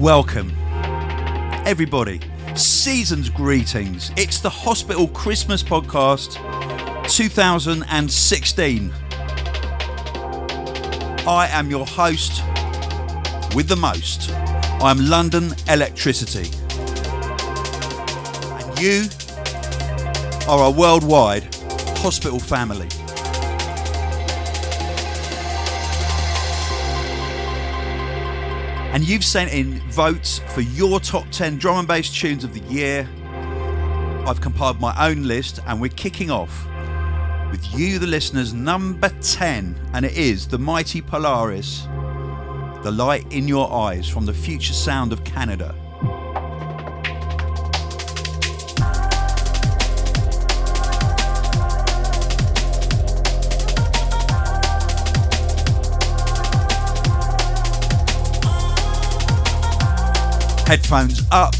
Welcome, everybody. Season's greetings. It's the Hospital Christmas Podcast 2016. I am your host with the most. I'm London Elektricity. And you are our worldwide hospital family. And you've sent in votes for your top 10 drum and bass tunes of the year. I've compiled my own list and we're kicking off with you, the listeners, number 10. And it is the mighty Polaris, The Light in Your Eyes, from the future sound of Canada. Headphones up.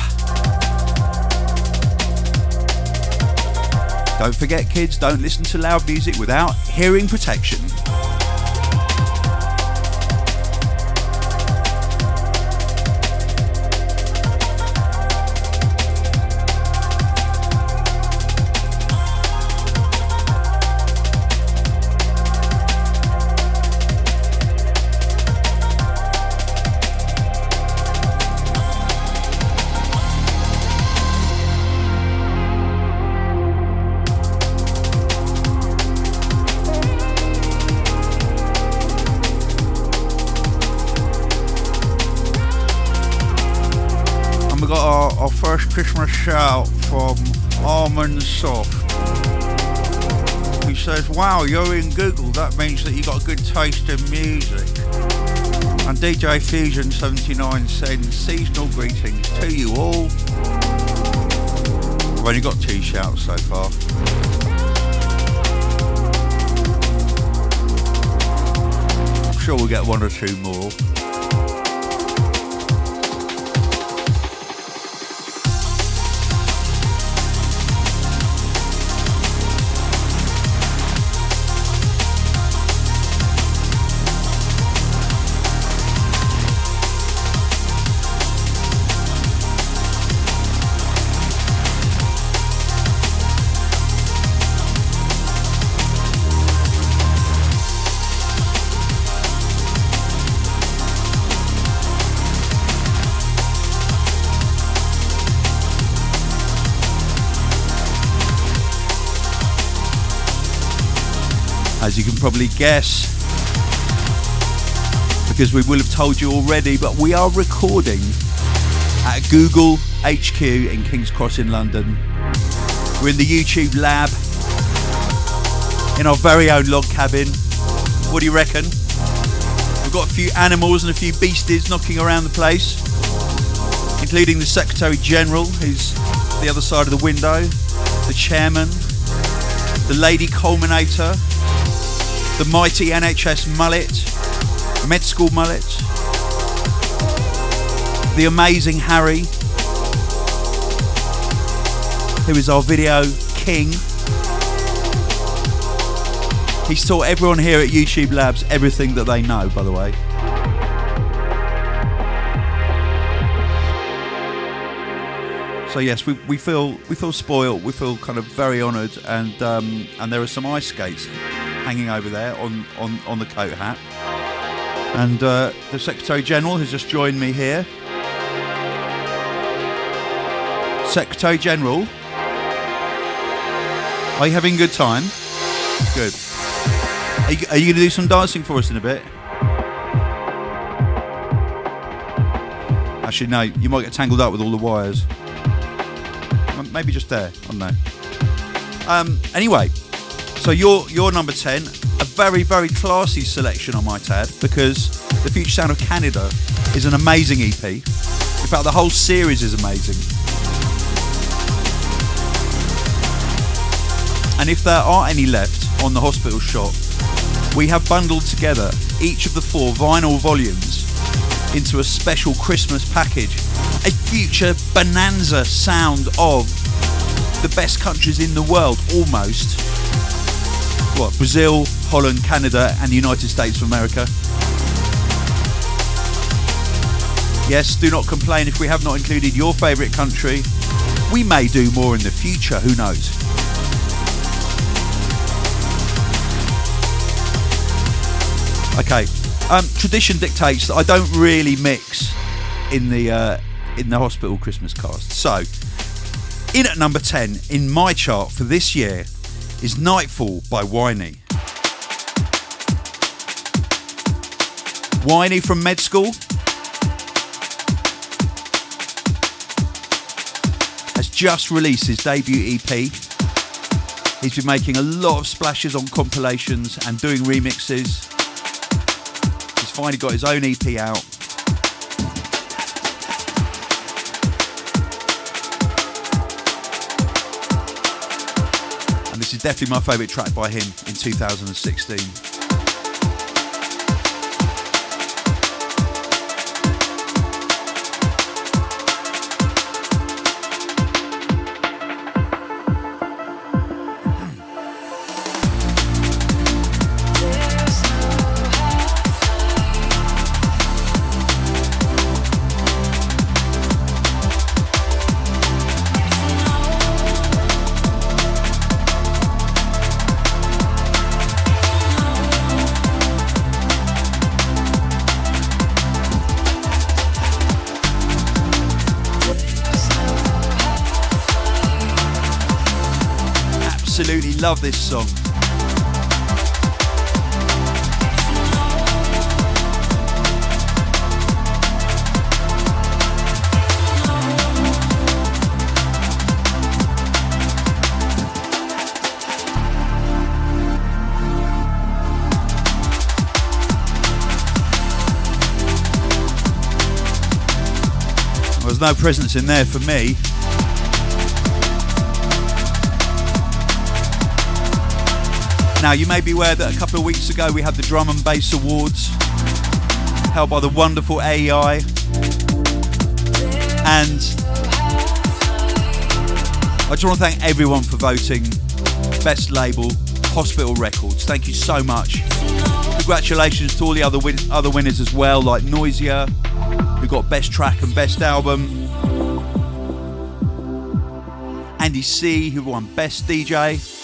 Don't forget, kids, don't listen to loud music without hearing protection. Christmas shout from Almond Soft. He says, wow, you're in Google, that means that you got a good taste in music. And DJ Fusion 79 sends seasonal greetings to you all. I've only got 2 shouts so far. I'm sure we'll get 1 or 2 more. As you can probably guess, because we will have told you already, but we are recording at Google HQ in King's Cross in London. We're in the YouTube lab, in our very own log cabin. What do you reckon? We've got a few animals and a few beasties knocking around the place, including the Secretary General, who's the other side of the window, the Chairman, the Lady Culminator, the mighty NHS mullet, med school mullet, the amazing Harry, who is our video king. He's taught everyone here at YouTube Labs everything that they know, by the way. So yes, we feel spoiled. We feel kind of very honoured, and there are some ice skates hanging over there on the coat hat, and the Secretary General has just joined me here. Secretary General, are you having a good time? Good. Are you going to do some dancing for us in a bit? Actually, no, you might get tangled up with all the wires. Maybe just there, I don't know. Anyway, so you're number 10, a very, very classy selection, I might add, because The Future Sound of Canada is an amazing EP. In fact, the whole series is amazing. And if there are any left on the Hospital shop, we have bundled together each of the 4 vinyl volumes into a special Christmas package, a future bonanza sound of the best countries in the world, almost. What, Brazil, Holland, Canada and the United States of America. Yes, do not complain if we have not included your favourite country. We may do more in the future, who knows? Okay, tradition dictates that I don't really mix in the hospital Christmas cast. So, in at number 10 in my chart for this year is Nightfall by Whiney. Whiney from Med School has just released his debut EP. He's been making a lot of splashes on compilations and doing remixes. He's finally got his own EP out. And this is definitely my favourite track by him in 2016. Absolutely love this song. Well, there's no presents in there for me. Now, you may be aware that a couple of weeks ago we had the Drum and Bass Awards held by the wonderful AEI. And I just want to thank everyone for voting Best Label, Hospital Records. Thank you so much. Congratulations to all the other winners as well, like Noisia, who got Best Track and Best Album. Andy C, who won Best DJ.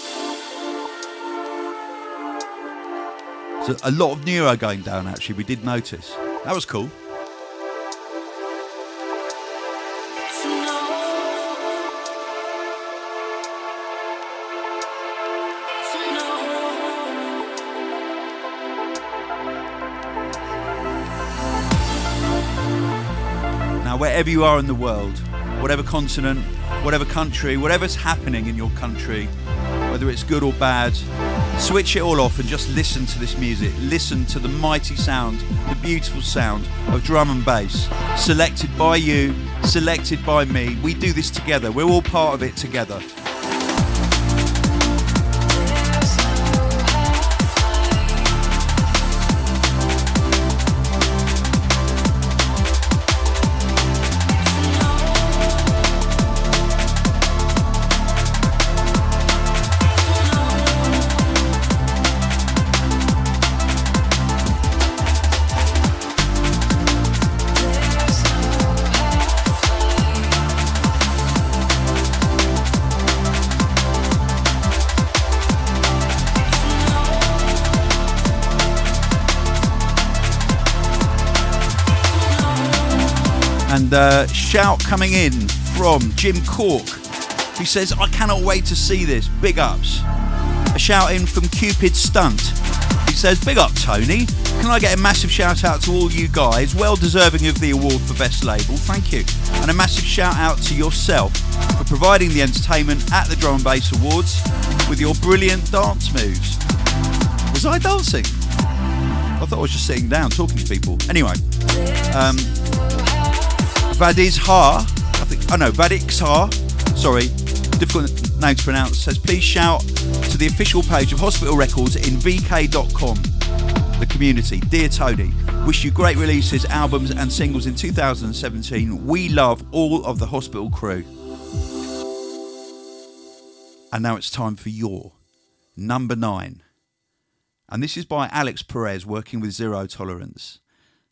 A lot of Neuro going down, actually, we did notice. That was cool. Now, wherever you are in the world, whatever continent, whatever country, whatever's happening in your country, whether it's good or bad, switch it all off and just listen to this music. Listen to the mighty sound, the beautiful sound of drum and bass. Selected by you, selected by me. We do this together. We're all part of it together. And shout coming in from Jim Cork, who says, I cannot wait to see this, big ups. A shout in from Cupid Stunt, he says, big up Tony, can I get a massive shout out to all you guys, well deserving of the award for Best Label, thank you. And a massive shout out to yourself for providing the entertainment at the Drum and Bass Awards with your brilliant dance moves. Was I dancing? I thought I was just sitting down talking to people. Anyway, Vadix Ha, sorry, difficult name to pronounce, says please shout to the official page of Hospital Records in vk.com, the community. Dear Tony, wish you great releases, albums and singles in 2017. We love all of the Hospital crew. And now it's time for your number 9. And this is by Alix Perez working with Zero Tolerance.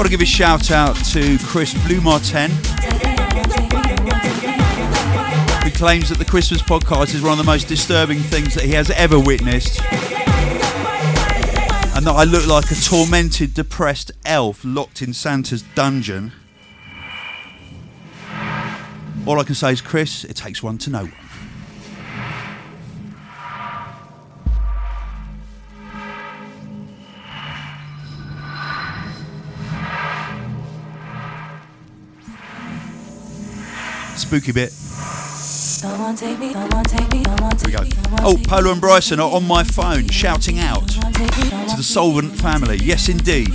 Got to give a shout out to Chris Blumartin, who claims that the Christmas podcast is one of the most disturbing things that he has ever witnessed, and that I look like a tormented, depressed elf locked in Santa's dungeon. All I can say is, Chris, it takes one to know one. Spooky bit. Here we go. Oh, Polo and Bryson are on my phone shouting out to the Solvent family. Yes, indeed.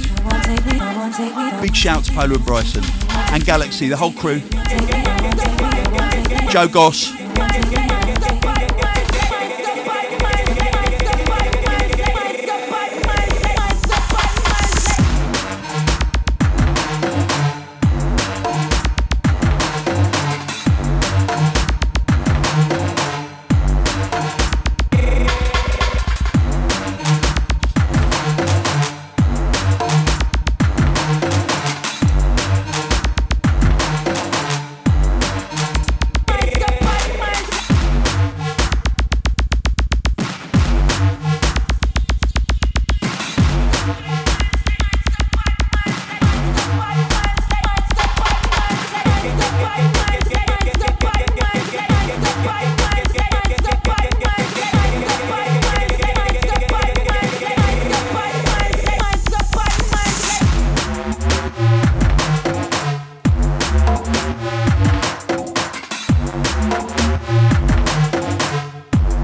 Big shout to Polo and Bryson and Galaxy, the whole crew. Joe Goss.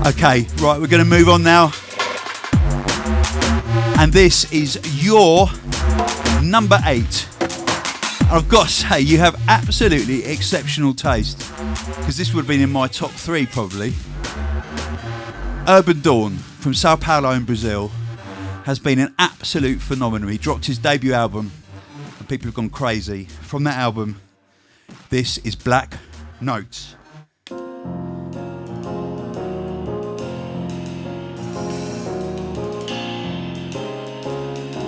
Okay, right, we're going to move on now. And this is your number 8. And I've got to say, you have absolutely exceptional taste, because this would have been in my top 3 probably. Urbandawn from Sao Paulo in Brazil has been an absolute phenomenon. He dropped his debut album and people have gone crazy. From that album, this is Black Notes.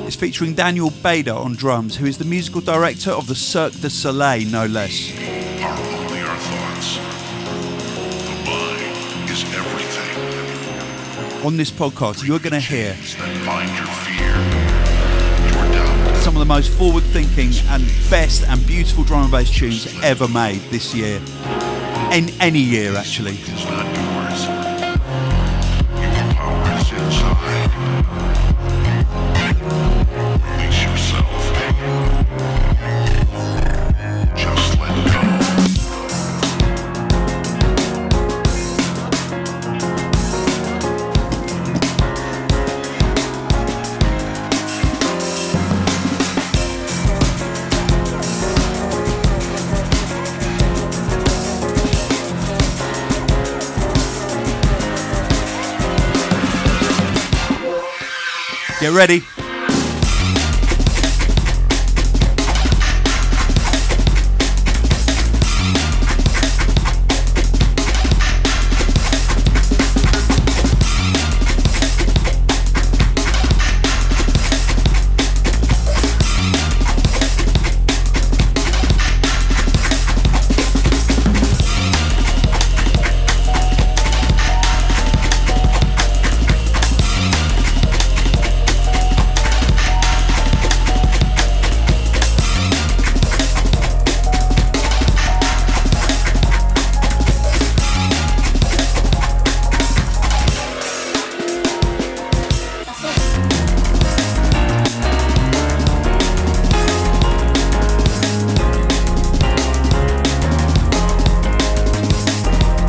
It's featuring Daniel Baeder on drums, who is the musical director of the Cirque du Soleil, no less. Are only our thoughts. The mind is everything. On this podcast, you're going to hear Find your fear, your doubt. some of the most forward-thinking and best and beautiful drum and bass tunes ever made this year. In any year, actually. It's not yours. Your power is inside. Release yourself. Just let go. Get ready.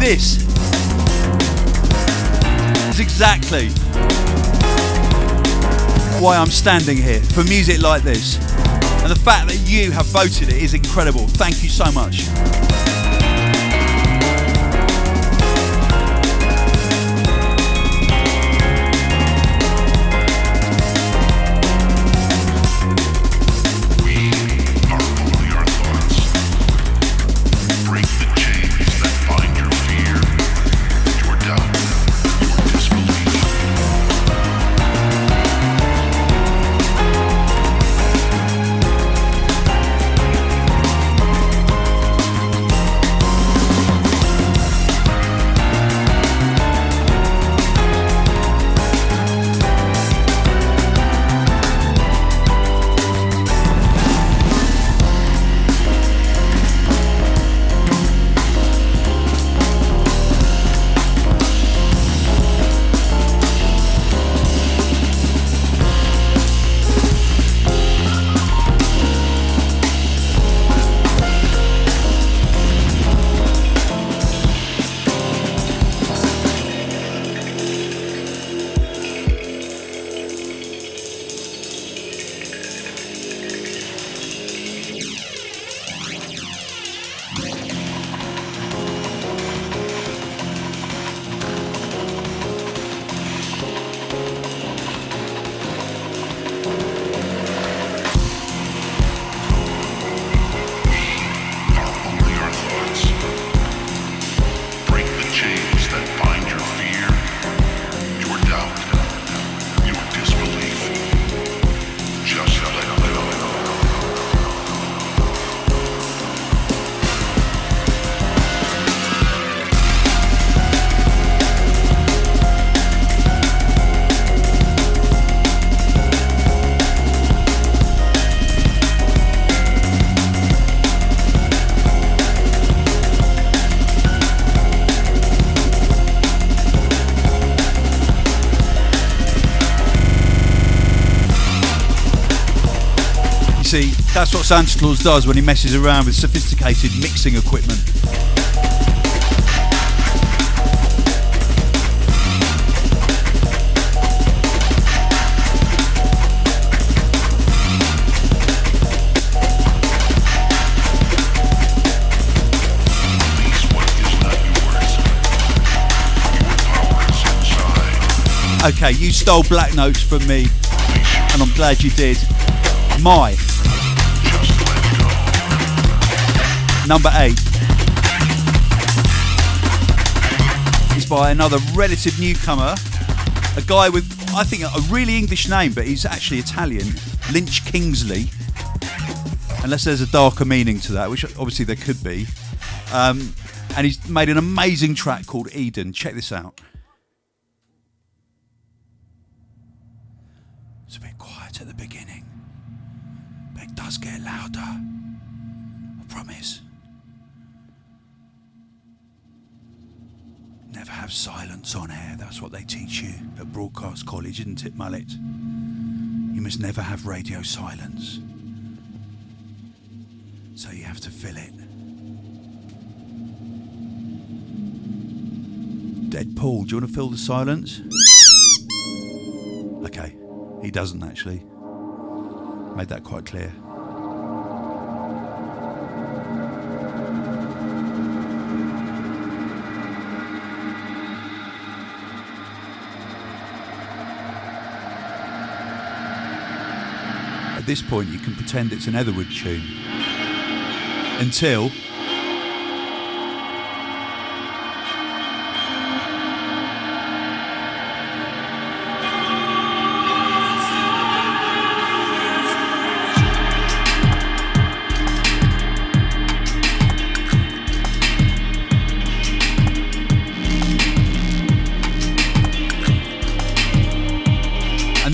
This is exactly why I'm standing here, for music like this. And the fact that you have voted it is incredible. Thank you so much. See, that's what Santa Claus does when he messes around with sophisticated mixing equipment. Okay, you stole black notes from me, and I'm glad you did. My number 8 is by another relative newcomer, a guy with, I think, a really English name, but he's actually Italian, Lynch Kingsley, unless there's a darker meaning to that, which obviously there could be. And he's made an amazing track called Eden. Check this out. It's a bit quiet at the beginning, but it does get louder, I promise. Never have silence on air, that's what they teach you at Broadcast College, isn't it, Mullet? You must never have radio silence, so you have to fill it. Dead Paul, do you want to fill the silence? Okay. He doesn't actually. Made that quite clear. At this point you can pretend it's an Etherwood tune. Until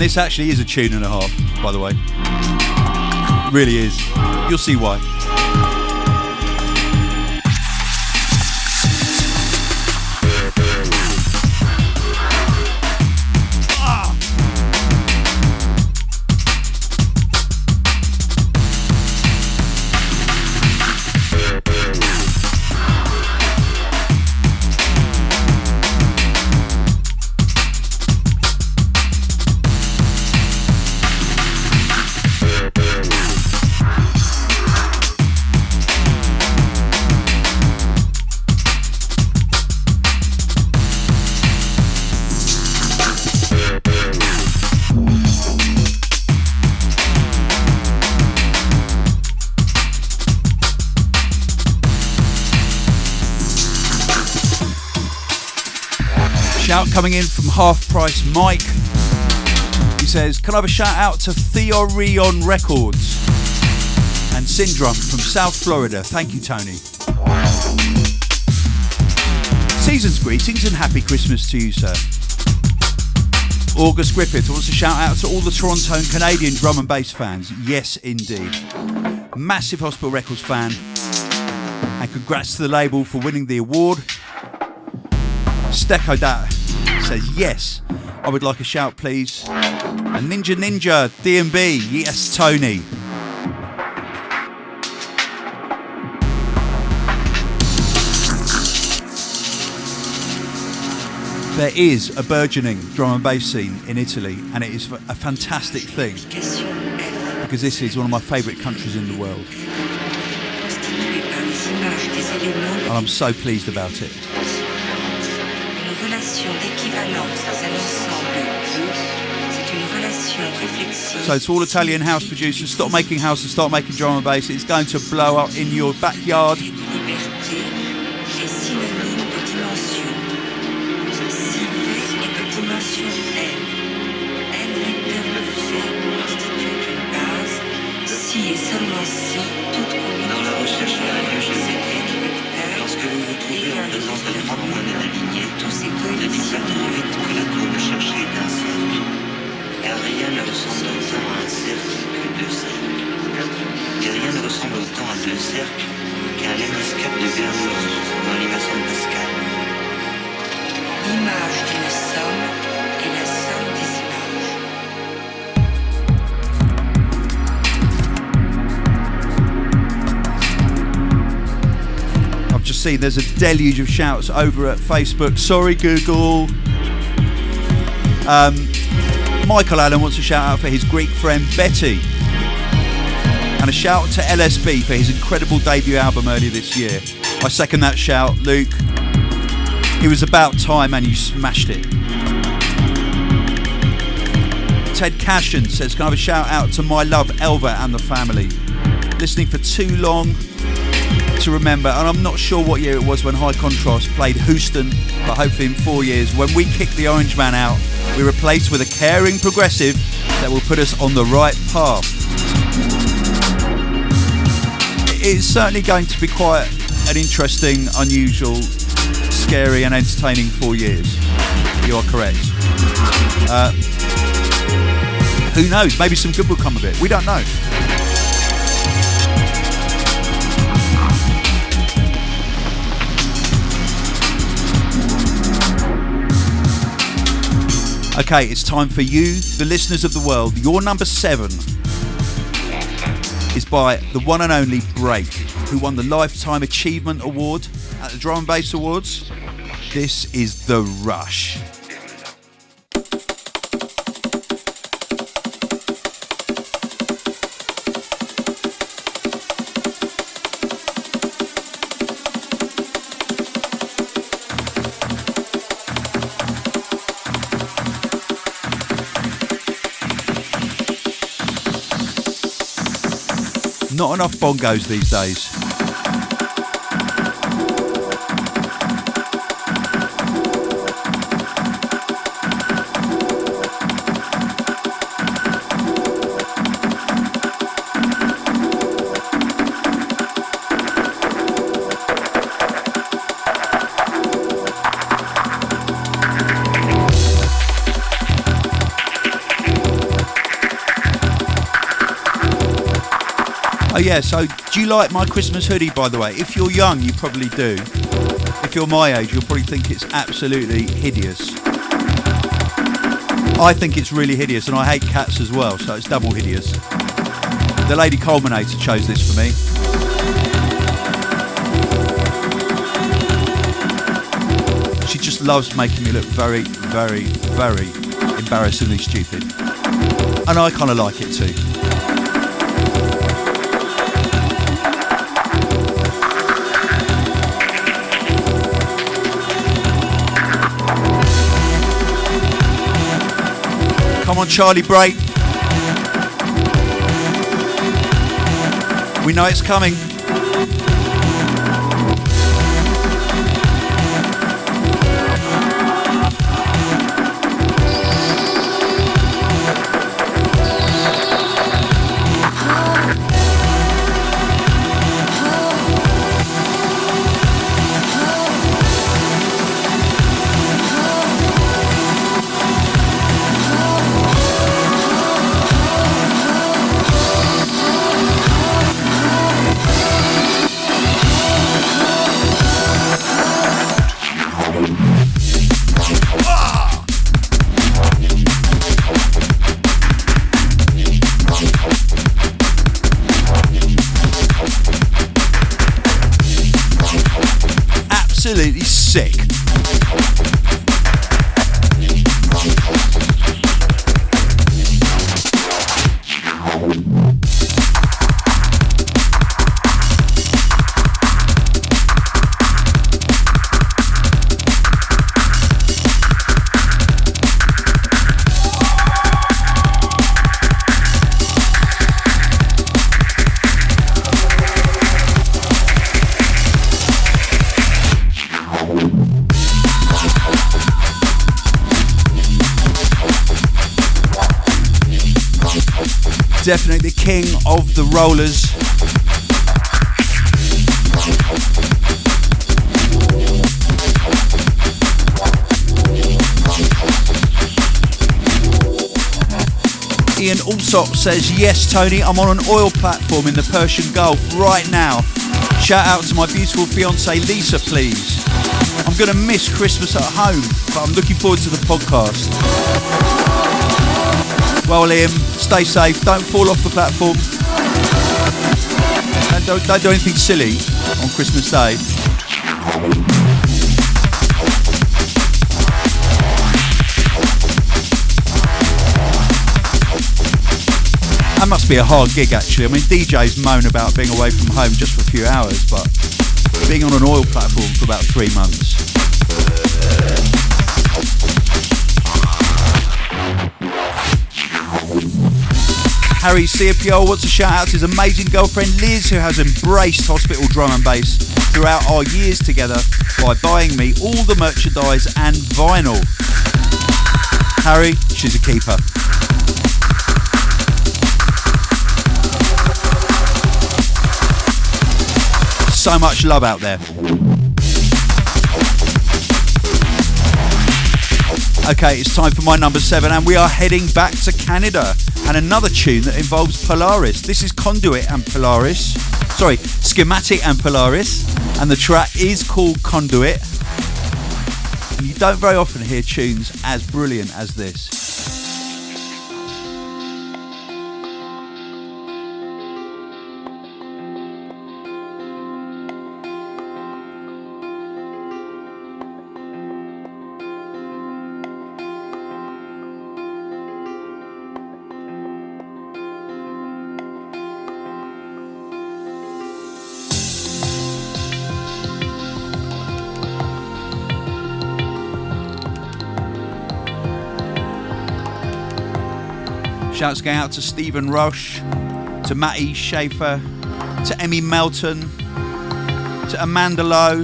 this actually is a tune and a half, by the way. It really is. You'll see why. Shout coming in from Half Price Mike. He says, can I have a shout out to Theorion Records and Syndrome from South Florida. Thank you, Tony. Season's greetings and happy Christmas to you, sir. August Griffith wants to shout out to all the Toronto and Canadian drum and bass fans. Yes, indeed. Massive Hospital Records fan. And congrats to the label for winning the award. Stecco Dat says, yes, I would like a shout, please. And Ninja, D&B, yes, Tony. There is a burgeoning drum and bass scene in Italy, and it is a fantastic thing, because this is one of my favourite countries in the world. And I'm so pleased about it. So to all Italian house producers, stop making house and start making drum and bass. It's going to blow up in your backyard. see there's a deluge of shouts over at Facebook. Sorry, Google. Michael Allen wants a shout out for his Greek friend Betty. And a shout out to LSB for his incredible debut album earlier this year. I second that shout, Luke. It was about time and you smashed it. Ted Cashin says, can I have a shout out to my love Elva and the family. Listening for too long to remember, and I'm not sure what year it was when High Contrast played Houston, but hopefully in 4 years, when we kicked the Orange Man out, we replaced with a caring progressive that will put us on the right path. It's certainly going to be quite an interesting, unusual, scary and entertaining 4 years. You are correct. Who knows? Maybe some good will come of it. We don't know. Okay, it's time for you, the listeners of the world. Your number 7 is by the one and only Break, who won the Lifetime Achievement Award at the Drum and Bass Awards. This is The Rush. Not enough bongos these days. Oh yeah, so do you like my Christmas hoodie, by the way? If you're young, you probably do. If you're my age, you'll probably think it's absolutely hideous. I think it's really hideous, and I hate cats as well, so it's double hideous. The Lady Culminator chose this for me. She just loves making me look very, very, very embarrassingly stupid. And I kind of like it too. Come on, Charlie, break. We know it's coming. Absolutely sick. Definitely the king of the rollers. Ian Alsop says, yes, Tony, I'm on an oil platform in the Persian Gulf right now. Shout out to my beautiful fiancée Lisa, please. I'm going to miss Christmas at home, but I'm looking forward to the podcast. Well, Liam, stay safe. Don't fall off the platform. And don't do anything silly on Christmas Day. That must be a hard gig, actually. I mean, DJs moan about being away from home just for a few hours, but being on an oil platform for about 3 months. Harry CPO wants to shout out to his amazing girlfriend Liz, who has embraced hospital drum and bass throughout our years together by buying me all the merchandise and vinyl. Harry, she's a keeper. So much love out there. Okay, it's time for my number 7, and we are heading back to Canada and another tune that involves Polaris. This is Conduit and Polaris. Sorry, Schematic and Polaris, and the track is called Conduit. And you don't very often hear tunes as brilliant as this. Shouts going out to Stephen Rush, to Matty Schaefer, to Emmy Melton, to Amanda Lowe,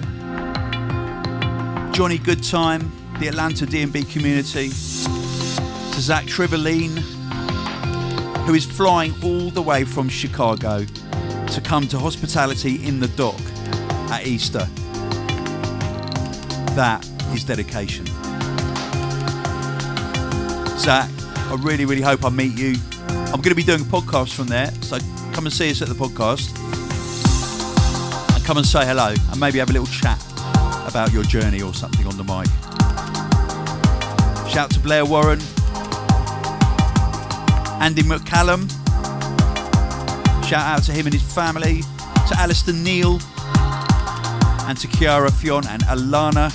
Johnny Goodtime, the Atlanta D&B community, to Zach Trivoline, who is flying all the way from Chicago to come to hospitality in the dock at Easter. That is dedication. Zach, I really, really hope I meet you. I'm going to be doing a podcast from there, so come and see us at the podcast. And come and say hello, and maybe have a little chat about your journey or something on the mic. Shout to Blair Warren, Andy McCallum. Shout out to him and his family, to Alistair Neal, and to Kiara Fionn and Alana.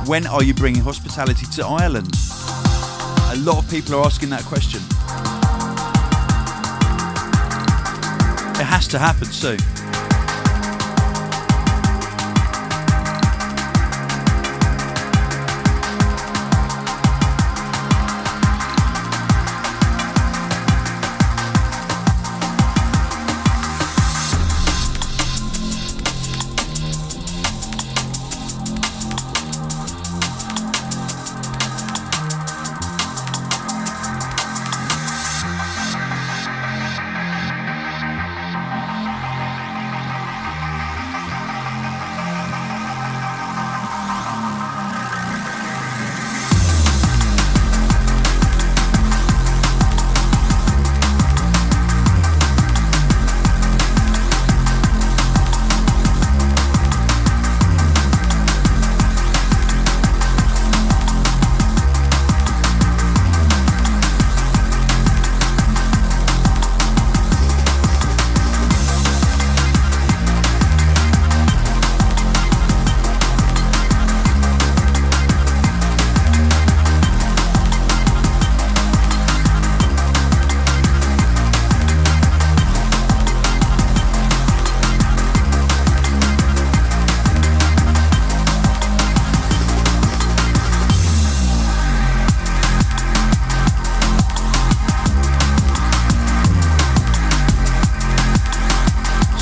When are you bringing hospitality to Ireland? A lot of people are asking that question. It has to happen soon.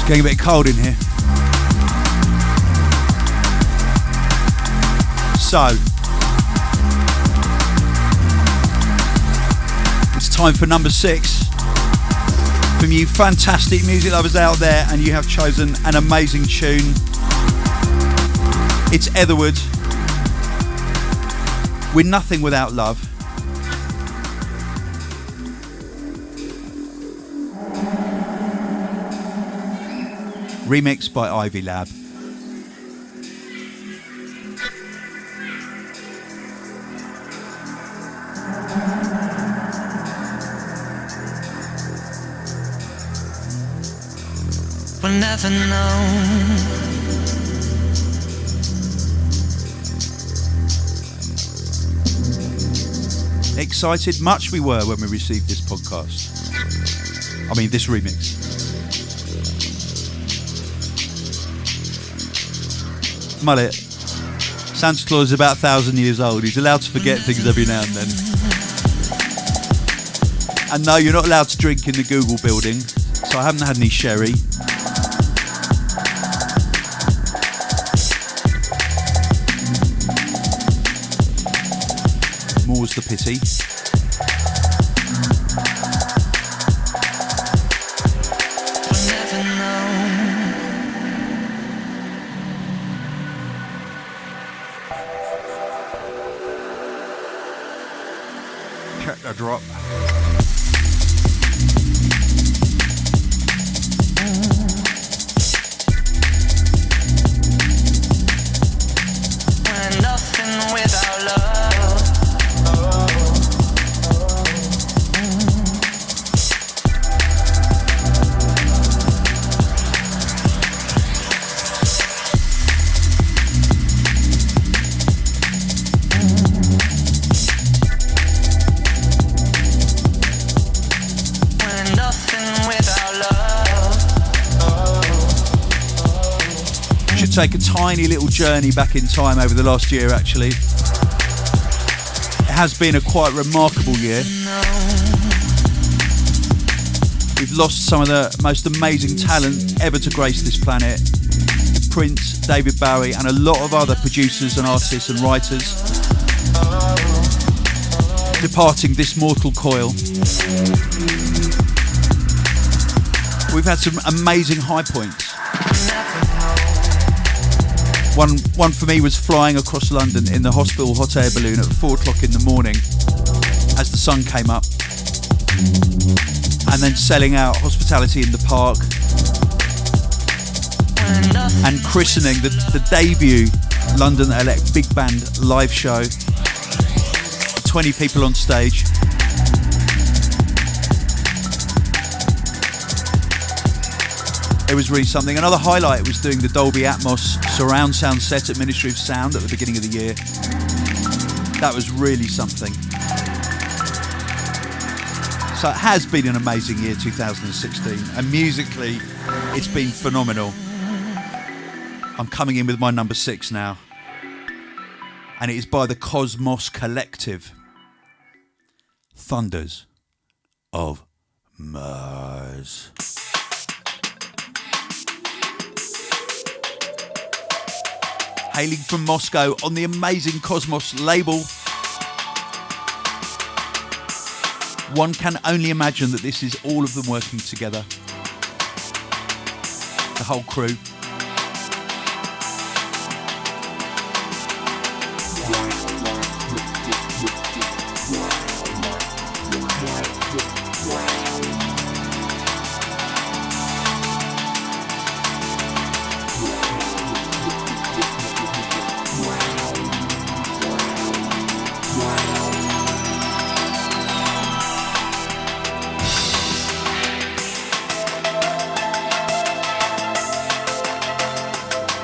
Getting a bit cold in here. So, it's time for number 6. From you fantastic music lovers out there, and you have chosen an amazing tune. It's Etherwood, We're Nothing Without Love. Remixed by Ivy Lab. We'll never know excited? Much we were when we received this podcast. I mean, this remix. Mullet. Santa Claus is about 1,000 years old. He's allowed to forget things every now and then. And no, you're not allowed to drink in the Google building, so I haven't had any sherry. More's the pity. Check the drop. We're nothing without love. Take a tiny little journey back in time over the last year, actually. It has been a quite remarkable year. We've lost some of the most amazing talent ever to grace this planet. Prince, David Bowie, and a lot of other producers and artists and writers departing this mortal coil. We've had some amazing high points. One for me was flying across London in the hospital hot air balloon at 4 o'clock in the morning as the sun came up, and then selling out Hospitality in the Park and christening the debut London Elect Big Band live show. 20 people on stage. It was really something. Another highlight was doing the Dolby Atmos surround sound set at Ministry of Sound at the beginning of the year. That was really something. So it has been an amazing year, 2016, and musically it's been phenomenal. I'm coming in with my number 6 now, and it is by the KOS.MOS Kollective. Thunders of Mars. Hailing from Moscow on the amazing KOS.MOS label. One can only imagine that this is all of them working together. The whole crew.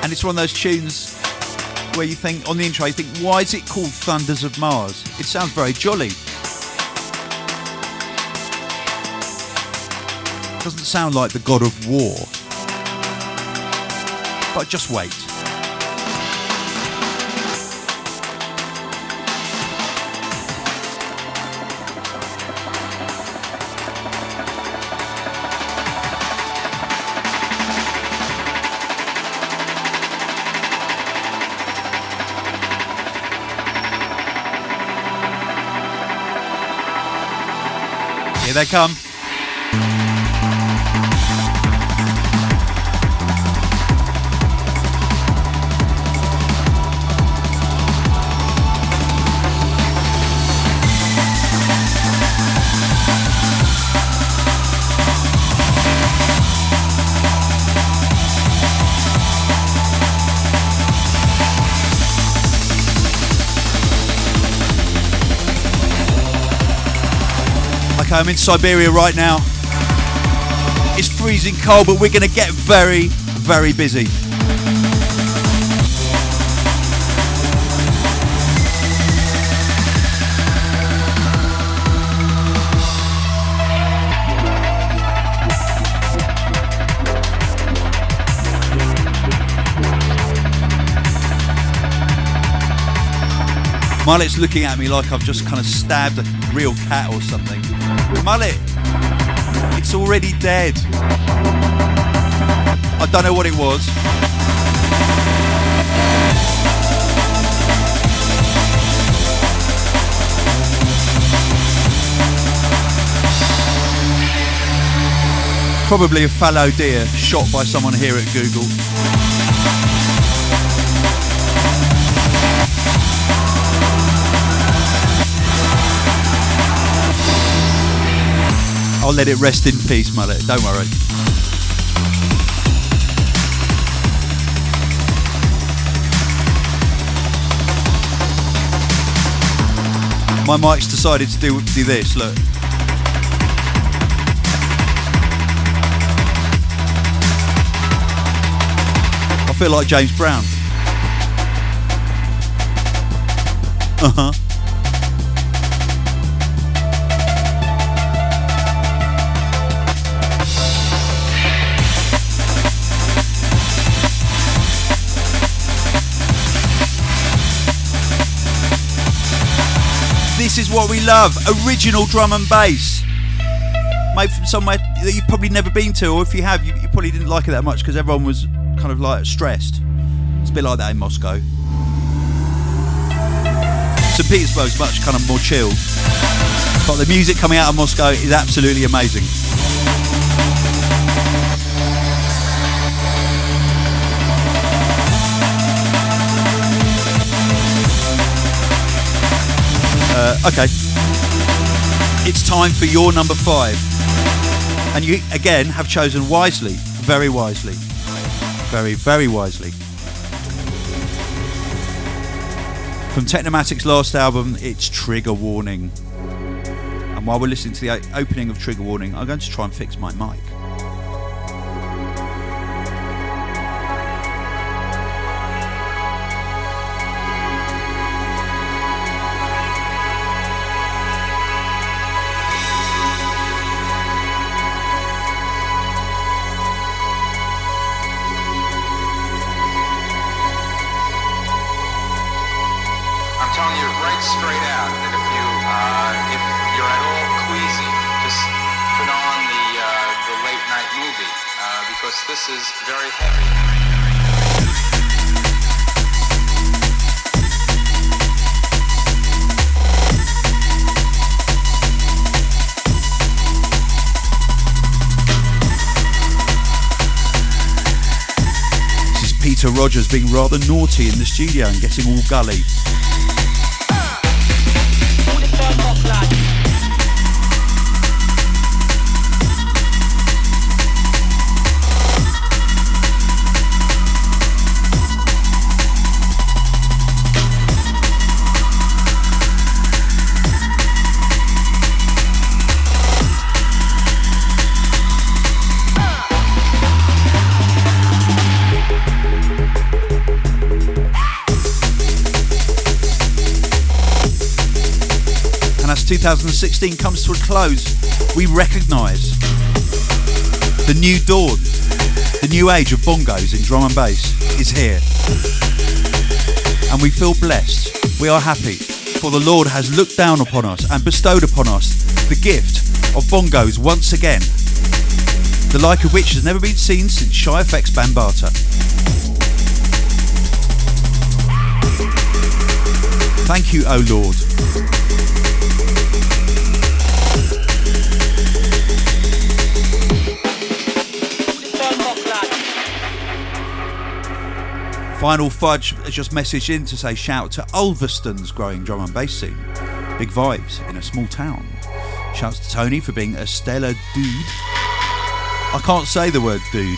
And it's one of those tunes where you think, on the intro, you think, why is it called Thunders of Mars? It sounds very jolly. Doesn't sound like the god of war. But just wait. Here they come. I'm in Siberia right now. It's freezing cold, but we're going to get very, very busy. Mullet's looking at me like I've just kind of stabbed a real cat or something. Mullet, it's already dead. I don't know what it was. Probably a fallow deer shot by someone here at Google. I'll let it rest in peace, Mullet, don't worry. My mic's decided to do this, look. I feel like James Brown. Uh-huh. This is what we love, original drum and bass. Made from somewhere that you've probably never been to, or if you have, you probably didn't like it that much because everyone was kind of like stressed. It's a bit like that in Moscow. St. Petersburg's much kind of more chilled. But the music coming out of Moscow is absolutely amazing. Okay, it's time for your number 5, and you again have chosen wisely, very wisely, very, very wisely. From Technimatic's last album, it's Trigger Warning, and while we're listening to the opening of Trigger Warning, I'm going to try and fix my mic. This is very heavy. This is Peter Rogers being rather naughty in the studio and getting all gully. As 2016 comes to a close, we recognise the new dawn, the new age of bongos in drum and bass is here. And we feel blessed, we are happy, for the Lord has looked down upon us and bestowed upon us the gift of bongos once again, the like of which has never been seen since Shy FX Bambata. Thank you, O Lord. Final Fudge has just messaged in to say shout out to Ulverston's growing drum and bass scene. Big vibes in a small town. Shouts to Tony for being a stellar dude. I can't say the word dude.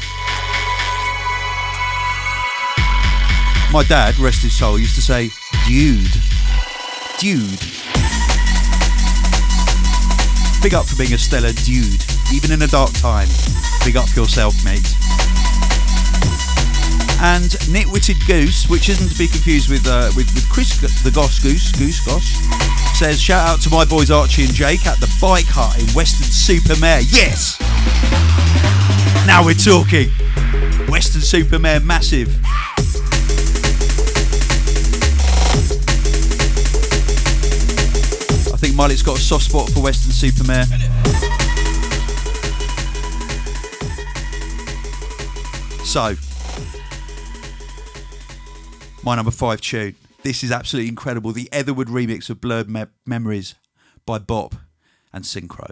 My dad, rest his soul, used to say dude. Dude. Big up for being a stellar dude, even in a dark time. Big up yourself, mate. And Nitwitted Goose, which isn't to be confused with Chris the Goss Goose, says shout out to my boys Archie and Jake at the Bike Hut in Western Supermare. Yes! Now we're talking. Western Supermare, massive. think Miley's got a soft spot for Western Supermare. So, my number 5 tune. This is absolutely incredible. The Etherwood remix of Blurred Memories by Bop and Synchro.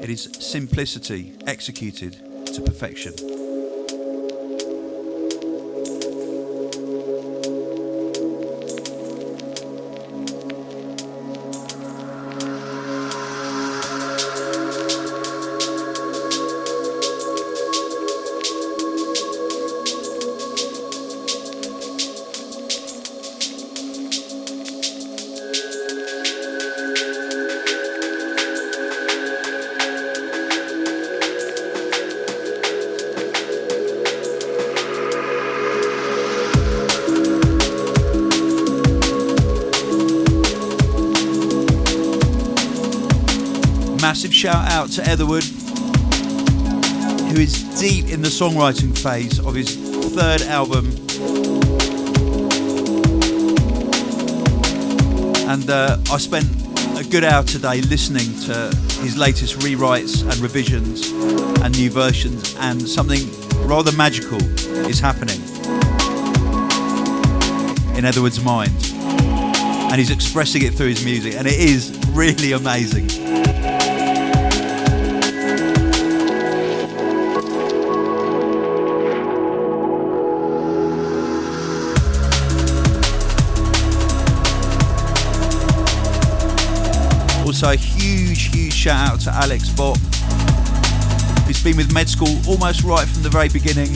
It is simplicity executed to perfection. Massive shout out to Etherwood, who is deep in the songwriting phase of his 3rd album, and I spent a good hour today listening to his latest rewrites and revisions and new versions, and something rather magical is happening in Etherwood's mind, and he's expressing it through his music, and it is really amazing. Also, a huge shout out to Alix, Bop, who's been with Med School almost right from the very beginning.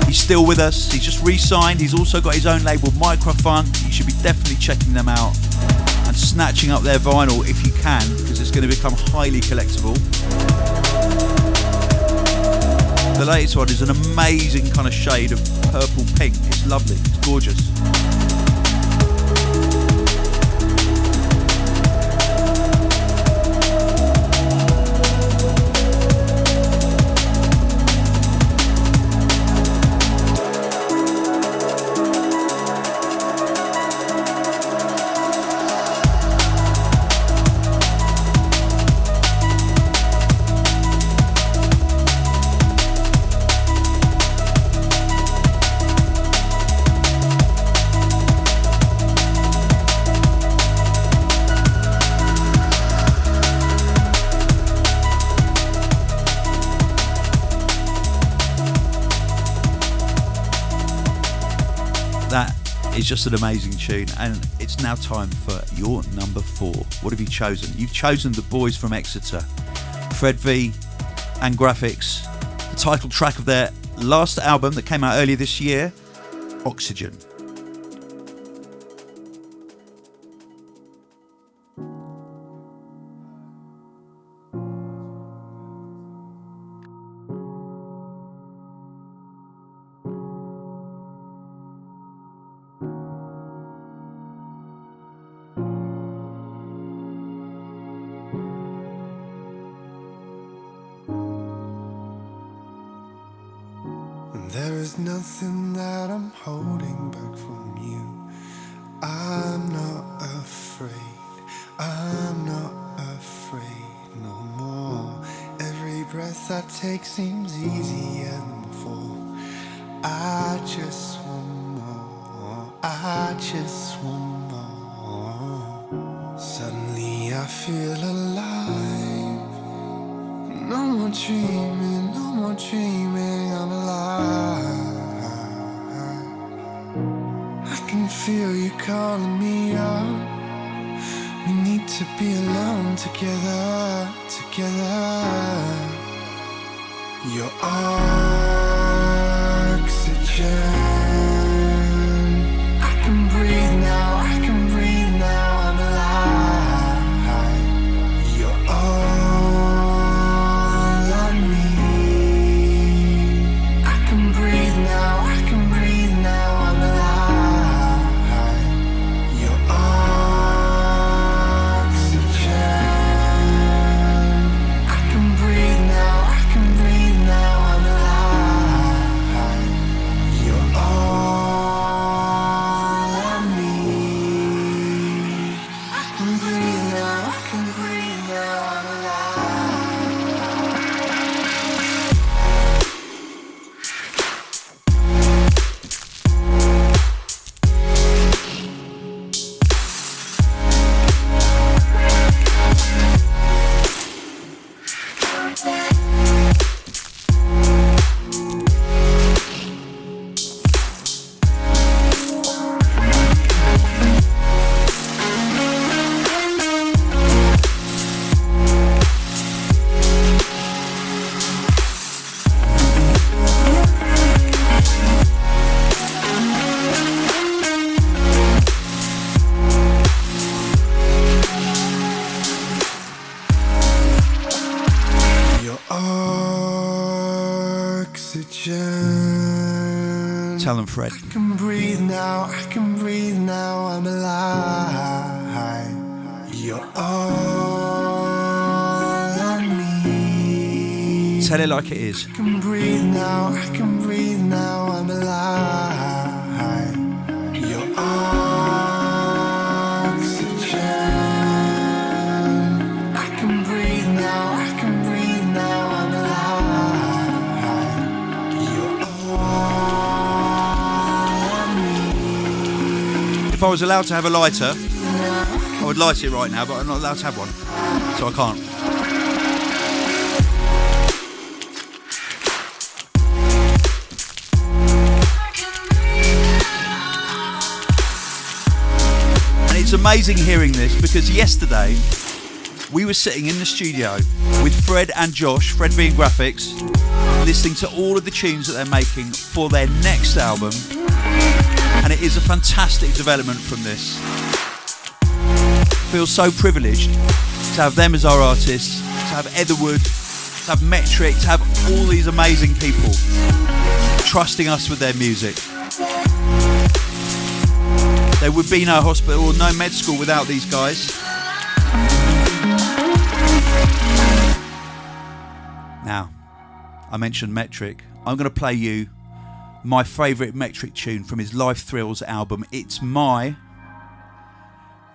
He's still with us, he's just re-signed, he's also got his own label, Microfunk. You should be definitely checking them out and snatching up their vinyl if you can, because it's going to become highly collectible. The latest one is an amazing kind of shade of purple pink. It's lovely, it's gorgeous. It's just an amazing tune, and it's now time for your number 4. What have you chosen? You've chosen the boys from Exeter, Fred V and Grafix, the title track of their last album that came out earlier this year, Oxygen. There is nothing that I'm holding back from you. I'm not afraid. I'm not afraid no more. Every breath I take seems easier than before. I just want more. I just want more. Suddenly I feel alive. No more dreaming, no more dreaming, I'm alive. I can feel you calling me out. We need to be alone together, together. Your oxygen. I can breathe now, I can breathe now, I'm alive. You're all I need. I can breathe now, I can breathe now, I'm alive. Your oxygen. I can breathe now, I can Tell them, Fred. I can breathe now, I can breathe now, I'm alive. You're all I need. Tell it like it is. I can breathe now, I can breathe now, I'm alive. You're oxygen. I can breathe now, I can breathe now, I'm alive. You're all I need. If I was allowed to have a lighter, I would light it right now, but I'm not allowed to have one, so I can't. And it's amazing hearing this, because yesterday we were sitting in the studio with Fred and Josh, Fred being Grafix, listening to all of the tunes that they're making for their next album, and it is a fantastic development from this. Feel so privileged to have them as our artists, to have Etherwood, to have Metrik, to have all these amazing people trusting us with their music. There would be no hospital or no med school without these guys. Now, I mentioned Metrik. I'm going to play you my favourite Metrik tune from his Life Thrills album. It's my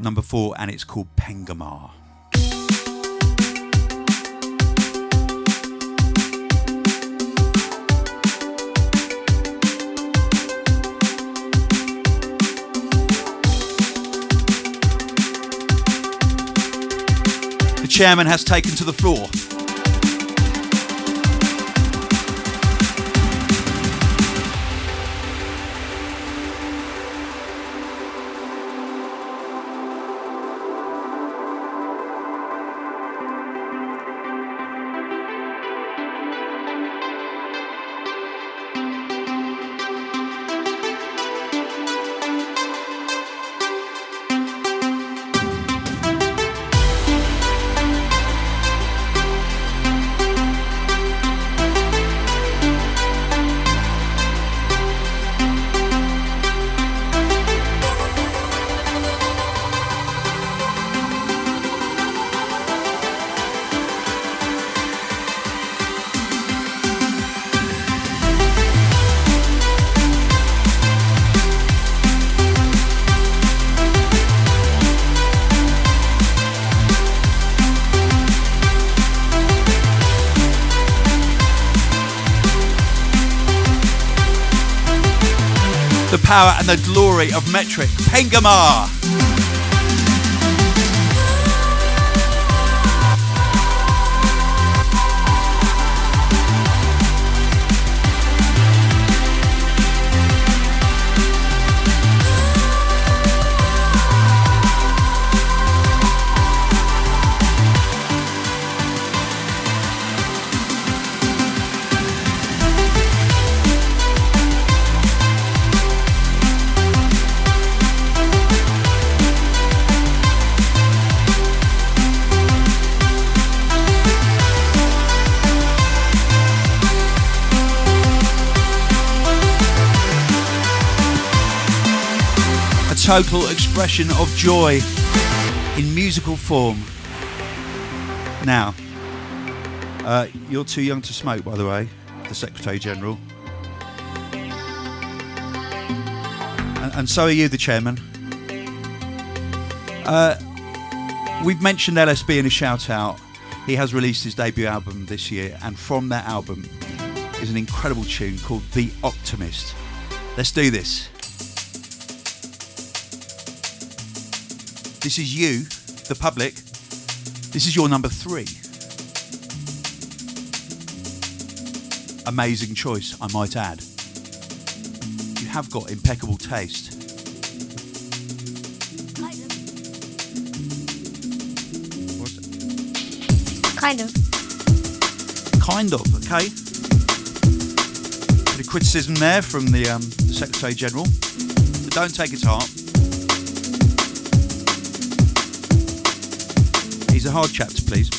number 4, and it's called Penggemar. The chairman has taken to the floor. The power and the glory of Metrik Penggemar. Total expression of joy in musical form. Now, you're too young to smoke, by the way, the Secretary General. And so are you, the Chairman. We've mentioned LSB in a shout out. He has released his debut album this year, and from that album is an incredible tune called The Optimist. Let's do this. This is you, the public. This is your number 3. Amazing choice, I might add. You have got impeccable taste. What's it? Kind of. Kind of, okay. Bit of criticism there from the Secretary General. But don't take it to heart. He's a hard chap to please.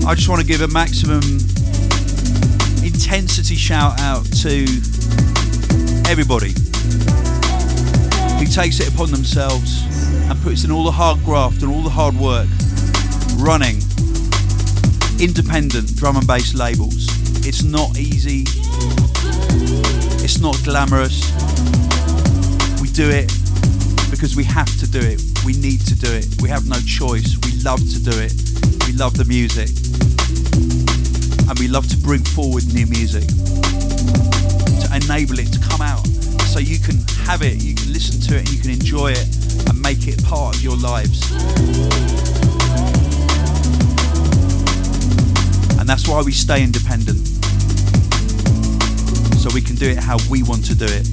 I just want to give a maximum intensity shout out to everybody who takes it upon themselves and puts in all the hard graft and all the hard work running independent drum and bass labels. It's not easy, it's not glamorous. We do it because we have to do it, we need to do it, we have no choice, we love to do it, we love the music, and we love to bring forward new music, to enable it to come out so you can have it, you can listen to it, and you can enjoy it and make it part of your lives. And that's why we stay independent, so we can do it how we want to do it.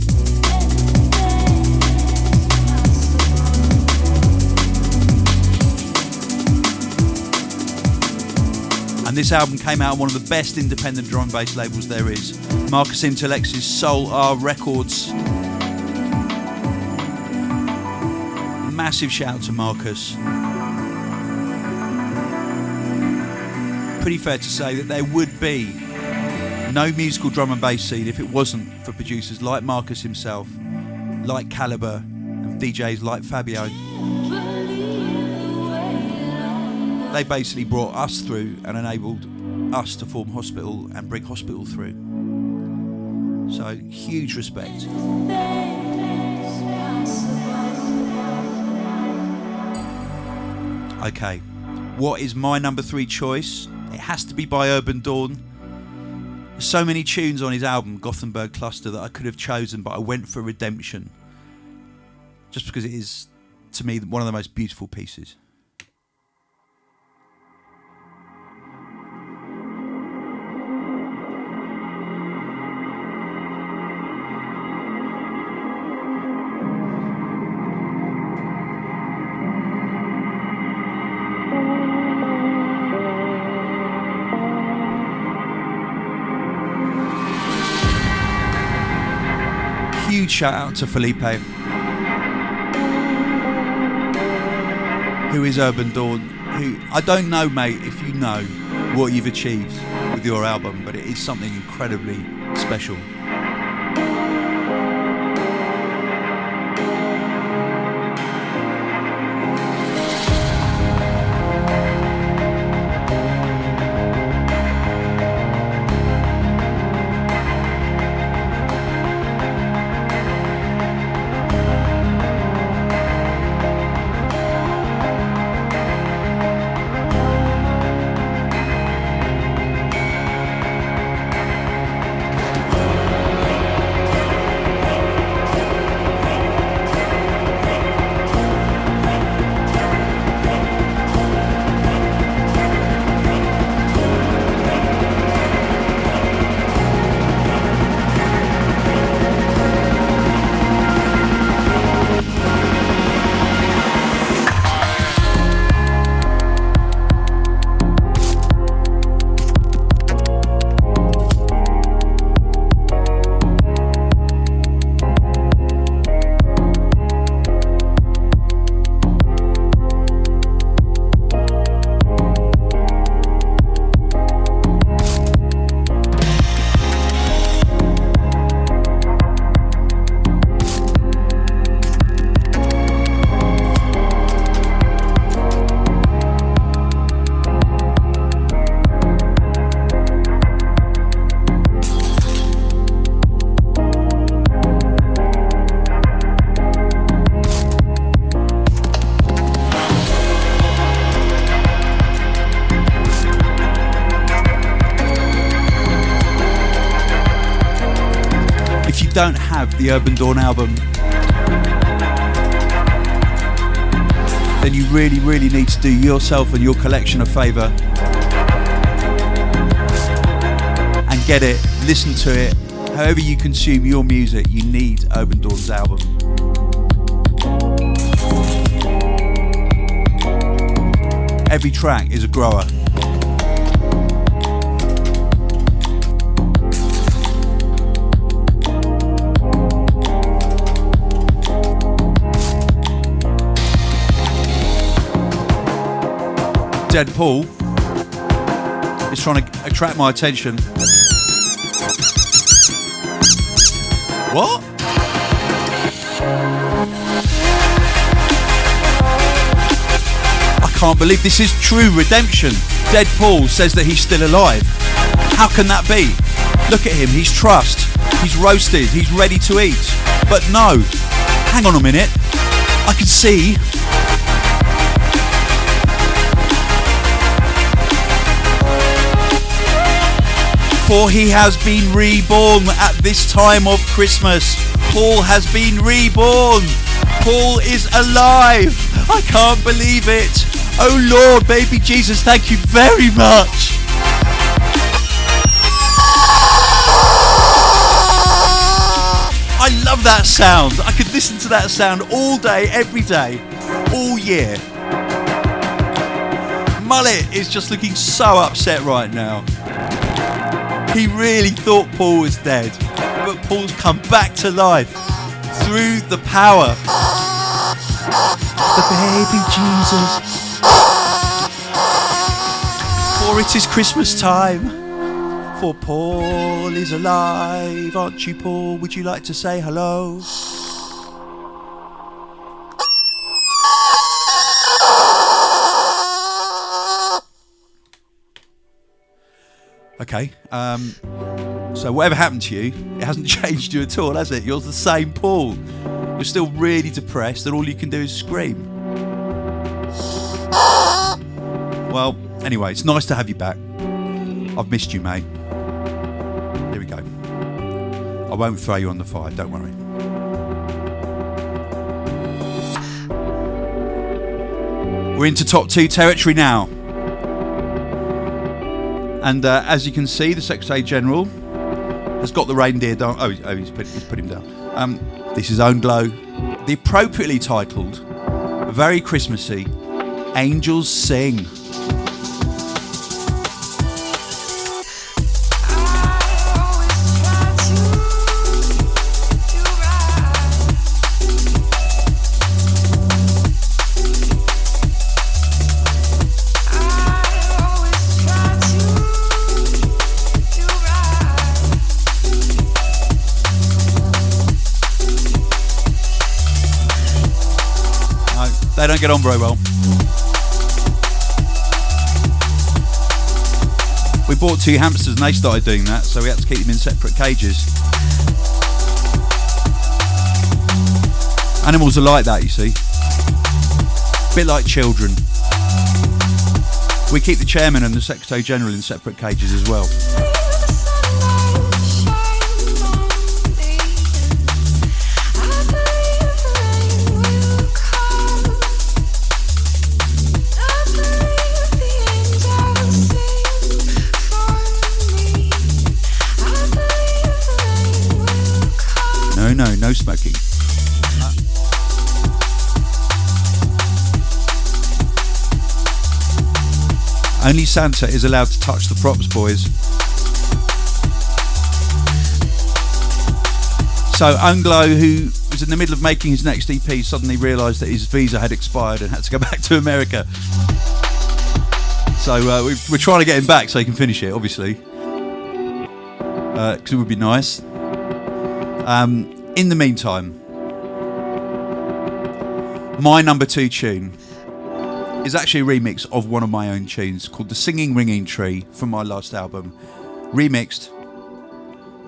And this album came out on one of the best independent drum and bass labels there is, Marcus Intellex's Soul R Records. Massive shout out to Marcus. Pretty fair to say that there would be no musical drum and bass scene if it wasn't for producers like Marcus himself, like Caliber, and DJs like Fabio. They basically brought us through and enabled us to form Hospital and bring Hospital through. So, huge respect. Okay, what is my number 3 choice? It has to be by Urbandawn. There's so many tunes on his album, Gothenburg Cluster, that I could have chosen, but I went for Redemption. Just because it is, to me, one of the most beautiful pieces. Huge shout out to Felipe, who is Urbandawn, who, I don't know, mate, if you know what you've achieved with your album, but it is something incredibly special. Don't have the Urbandawn album, then you really, really need to do yourself and your collection a favour and get it, listen to it. However you consume your music, you need Urbandawn's album. Every track is a grower. Dead Paul It's trying to attract my attention. What? I can't believe this is true redemption. Dead Paul says that he's still alive. How can that be? Look at him, he's trussed, he's roasted, he's ready to eat. But no, hang on a minute. I can see. For he has been reborn at this time of Christmas. Paul has been reborn. Paul is alive. I can't believe it. Oh Lord, baby Jesus, thank you very much. I love that sound. I could listen to that sound all day, every day, all year. Mullet is just looking so upset right now. He really thought Paul was dead, but Paul's come back to life through the power. The baby Jesus. For it is Christmas time, for Paul is alive. Aren't you, Paul? Would you like to say hello? Okay, so whatever happened to you, it hasn't changed you at all, has it? You're the same Paul. You're still really depressed and all you can do is scream. Well, anyway, it's nice to have you back. I've missed you, mate. Here we go. I won't throw you on the fire, don't worry. We're into top 2 territory now. And as you can see, the Secretary General has got the reindeer down. Oh, he's put him down. This is Ownglow, the appropriately titled, very Christmassy, Angels Sing. They don't get on very well. We bought 2 hamsters and they started doing that, so we had to keep them in separate cages. Animals are like that, you see. A bit like children. We keep the chairman and the Secretary General in separate cages as well. No smoking. Only Santa is allowed to touch the props, boys. So Ownglow, who was in the middle of making his next EP, suddenly realised that his visa had expired and had to go back to America. So we're trying to get him back so he can finish it, obviously, because it would be nice. In the meantime, my number 2 tune is actually a remix of one of my own tunes called The Singing Ringing Tree from my last album, remixed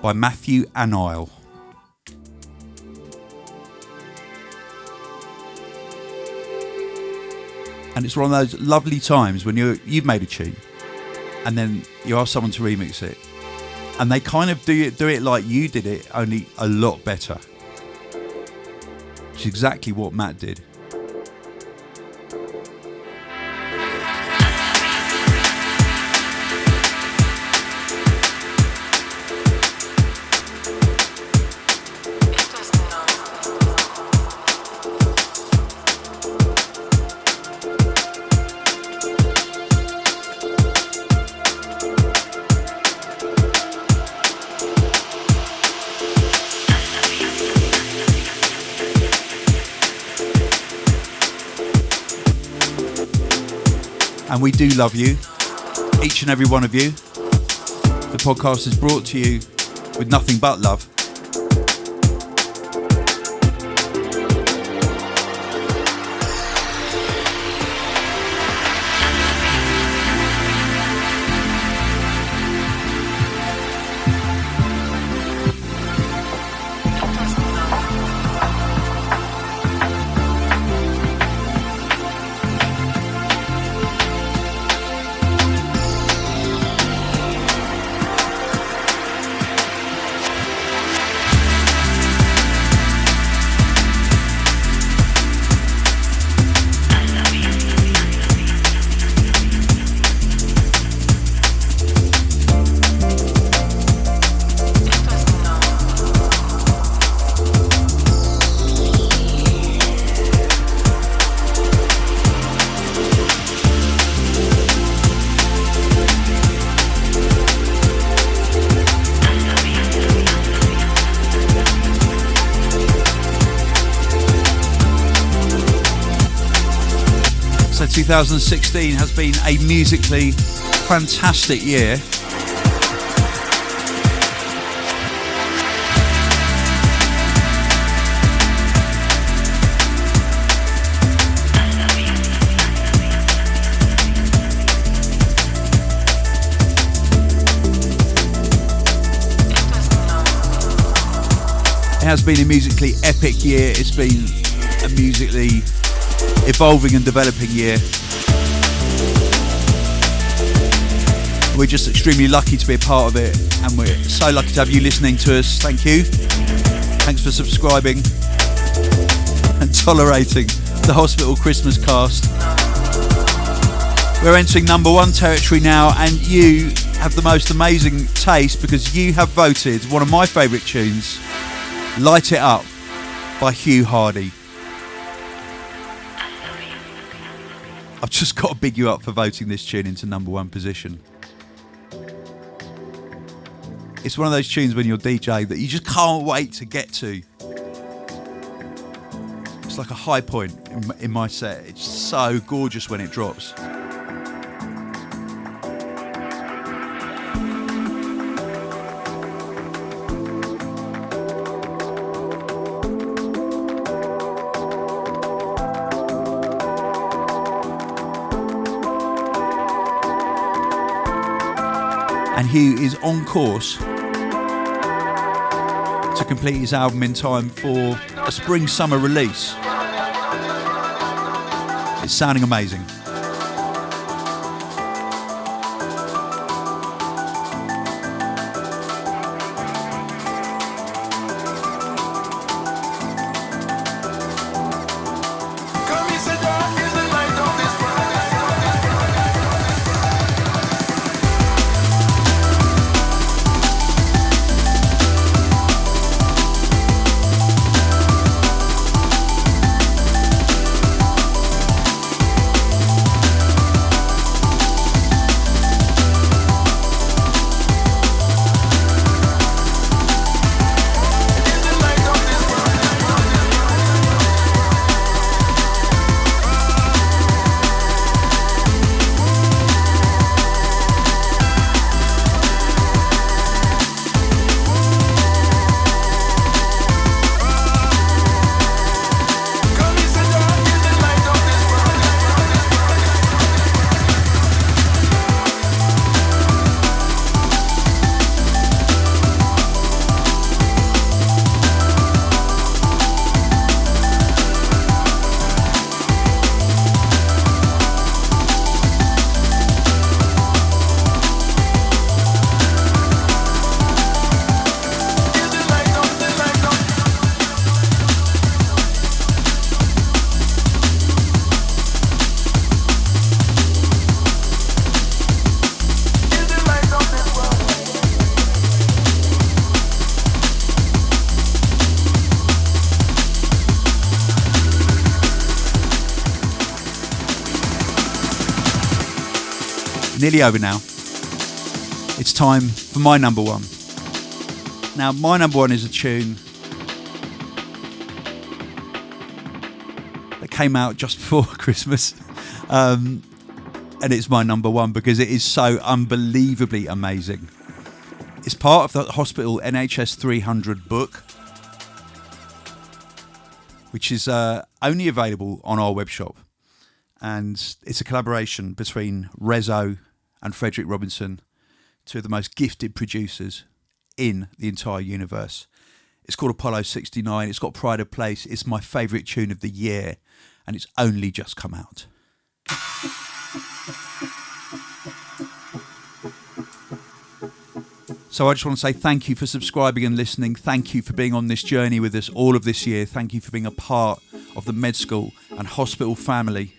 by Matthew Anile. And it's one of those lovely times when you've made a tune and then you ask someone to remix it. And they kind of do it like you did it, only a lot better. Which is exactly what Matt did. And we do love you. each and every one of you. The podcast is brought to you with nothing but love. So 2016 has been a musically fantastic year. It has been a musically epic year. It's been a musically evolving and developing year. We're just extremely lucky to be a part of it, and we're so lucky to have you listening to us. Thank you. Thanks for subscribing and tolerating the Hospital Christmas cast. We're entering number one territory now, and you have the most amazing taste because you have voted one of my favourite tunes, Light It Up by Hugh Hardie. I've just got to big you up for voting this tune into number one position. It's one of those tunes when you're DJ that you just can't wait to get to. It's like a high point in my set. It's so gorgeous when it drops. And Hugh is on course to complete his album in time for a spring-summer release. It's sounding amazing. Nearly over now. It's time for my number one. Now, my number one is a tune that came out just before Christmas. and it's my number one because it is so unbelievably amazing. It's part of the hospital NHS 300 book, which is only available on our web shop. And it's a collaboration between Reso and Frederic Robinson, two of the most gifted producers in the entire universe. It's called Apollo 69. It's got Pride of Place. It's my favourite tune of the year, and it's only just come out. So I just want to say thank you for subscribing and listening. Thank you for being on this journey with us all of this year. Thank you for being a part of the med school and hospital family.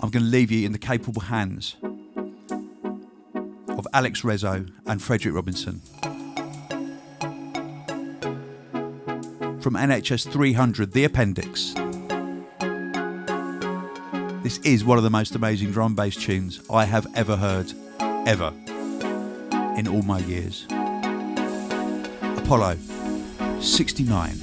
I'm going to leave you in the capable hands of Alix, Reso and Frederic Robinson. From NHS 300, The Appendix. This is one of the most amazing drum bass tunes I have ever heard, ever, in all my years. Apollo 69.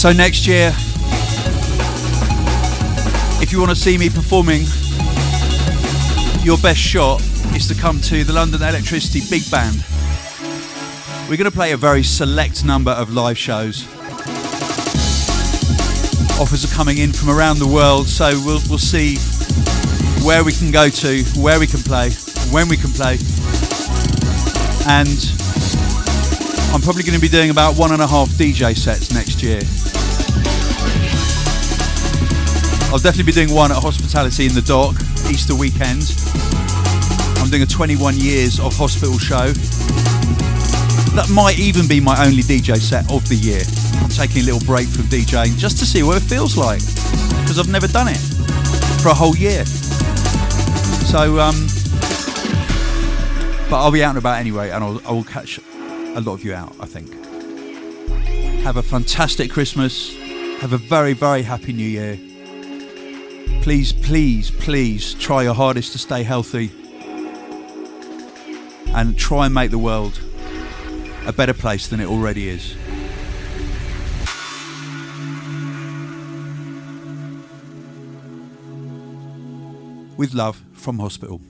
So next year, if you want to see me performing, your best shot is to come to the London Electricity Big Band. We're going to play a very select number of live shows. Offers are coming in from around the world, so we'll see where we can go to, where we can play, when we can play. And I'm probably going to be doing about 1.5 DJ sets next year. I'll definitely be doing one at Hospitality in the Dock, Easter weekend. I'm doing a 21 years of hospital show. That might even be my only DJ set of the year. I'm taking a little break from DJing just to see what it feels like, because I've never done it for a whole year. So, but I'll be out and about anyway, and I will catch a lot of you out, I think. Have a fantastic Christmas. Have a very, very happy New Year. Please, please, please try your hardest to stay healthy and try and make the world a better place than it already is. With love from Hospital.